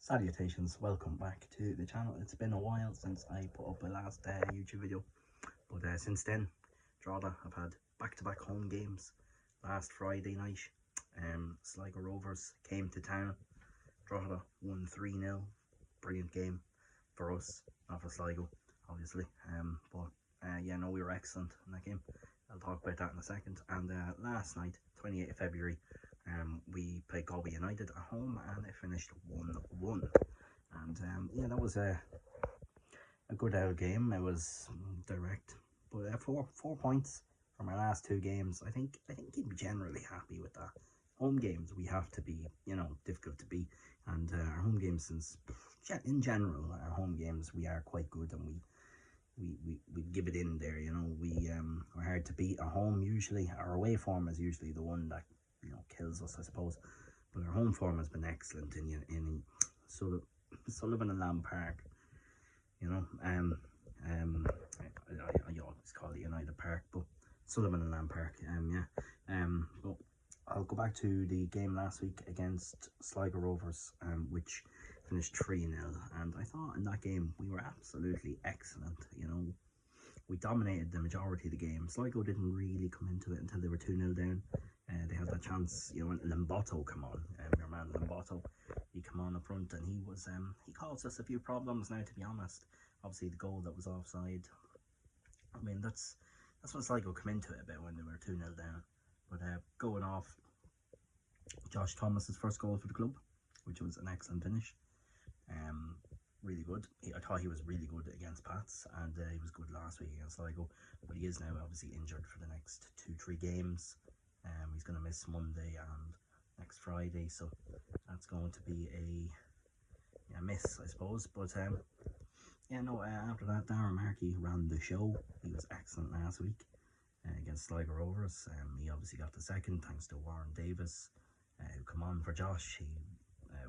Salutations, welcome back to the channel. It's been a while since I put up a last YouTube video, but since then, Drogheda have had back-to-back home games. Last Friday night, Sligo Rovers came to town. Drogheda won 3-0. Brilliant game for us, not for Sligo, obviously. Yeah, no, we were excellent in that game. I'll talk about that in a second. And last night, 28th of February, we played Drogheda United at home and it finished 1-1. And yeah, that was a good out game. It was direct, but 4 points from our last two games. I think you'd be generally happy with that. Home games we have to be, difficult to beat, and our home games, since in general our home games we are quite good, and we give it in there. We're hard to beat at home usually. Our away form is usually the one that kills us, I suppose. But our home form has been excellent in sort of Sullivan and Lamb Park. I always call it United Park, but Sullivan and Lamb Park. But I'll go back to the game last week against Sligo Rovers, which finished 3-0, and I thought in that game we were absolutely excellent. We dominated the majority of the game. Sligo didn't really come into it until they were 2-0 down. They had that chance, when Lamboto come on, your man Lamboto, he come on up front, and he caused us a few problems. Now, to be honest, obviously the goal that was offside, I mean, that's what Sligo come into it about when they were 2-0 down. But going off Josh Thomas's first goal for the club, which was an excellent finish. Really good. I thought he was really good against Pats, and he was good last week against Sligo, but he is now obviously injured for the next 2-3 games. He's going to miss Monday and next Friday, so that's going to be a miss, I suppose. But yeah, no, after that, Darren Markey ran the show. He was excellent last week against Sligo Rovers. He obviously got the second thanks to Warren Davis, who come on for Josh. He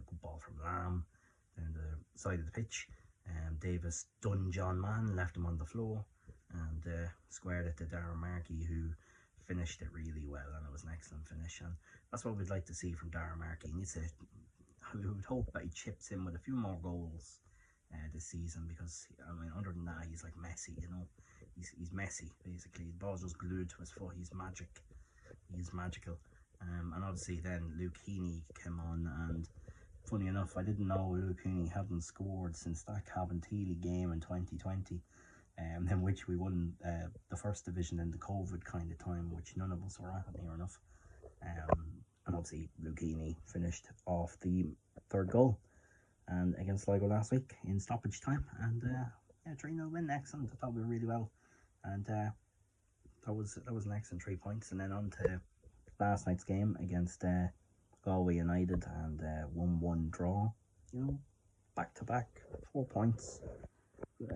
good ball from Lamb down the side of the pitch. Davis done John Mann, left him on the floor, and squared it to Darren Markey, who finished it really well, and it was an excellent finish. And that's what we'd like to see from Darren Markey. We would hope that he chips in with a few more goals this season, because I mean, other than that, he's like Messi. He's Messi basically. The ball's just glued to his foot. He's magic. He's magical. And obviously then Luke Heaney came on, and funny enough, I didn't know Luke Heaney hadn't scored since that Cabinteely game in 2020, in which we won the first division in the COVID kind of time, which none of us were at near enough. And obviously Luke Heaney finished off the third goal, and against Sligo last week in stoppage time, and yeah, 3-0 win, excellent. I thought we were really well, and that was an excellent 3 points. And then on to last night's game against Galway United, and 1-1 draw. Back to back 4 points.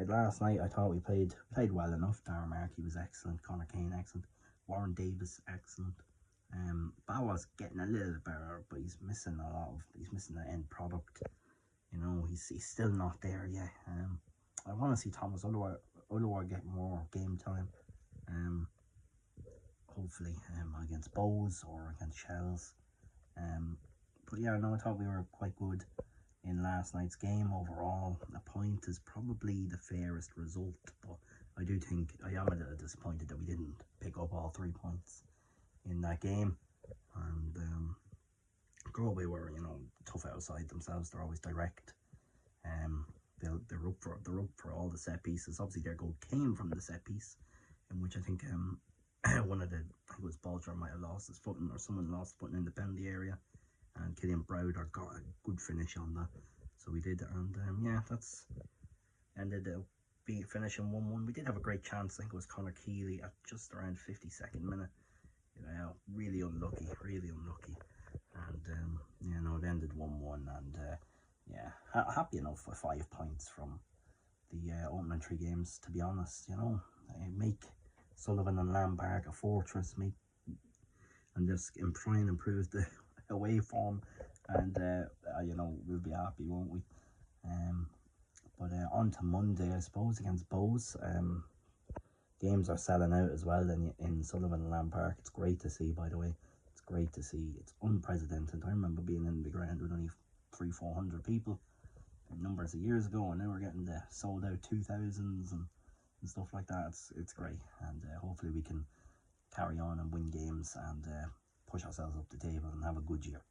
Last night I thought we played well enough. Darren Markey was excellent, Connor Kane excellent, Warren Davis excellent. Bawa's getting a little better, but he's missing the end product. He's still not there yet. I want to see Thomas Ulloa get more game time. Hopefully against Bows or against Shells. But yeah, no, I thought we were quite good in last night's game overall. A point is probably the fairest result, but I do think I am a little disappointed that we didn't pick up all 3 points in that game. And Galway were, tough outside themselves. They're always direct. They're up for all the set pieces. Obviously, their goal came from the set piece, in which I think I think it was Balger might have lost his footing, or someone lost footing in the penalty area, and Killian Browder got a good finish on that. So we did, and yeah, that's ended up finishing 1-1. We did have a great chance. I think it was Connor Keeley at just around 52nd minute. Really unlucky, and it ended 1-1, and yeah, happy enough with 5 points from the opening 3 games, to be honest. Make Sullivan and Lamb Park a fortress, and just try and improve the away form, and we'll be happy, won't we? But on to Monday, I suppose, against Bows. Games are selling out as well in Sullivan and Lamb Park. It's great to see, by the way. It's unprecedented. I remember being in the ground with only 300-400 people numbers of years ago, and now we're getting the sold out 2000s and stuff like that. It's great, and hopefully we can carry on and win games and push ourselves up the table and have a good year.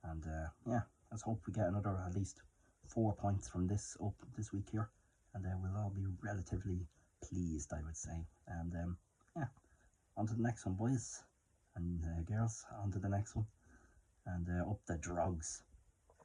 And yeah, let's hope we get another at least 4 points from this up this week here, and we'll all be relatively pleased, I would say. And yeah, on to the next one, boys and girls. On to the next one, and up the Drogs.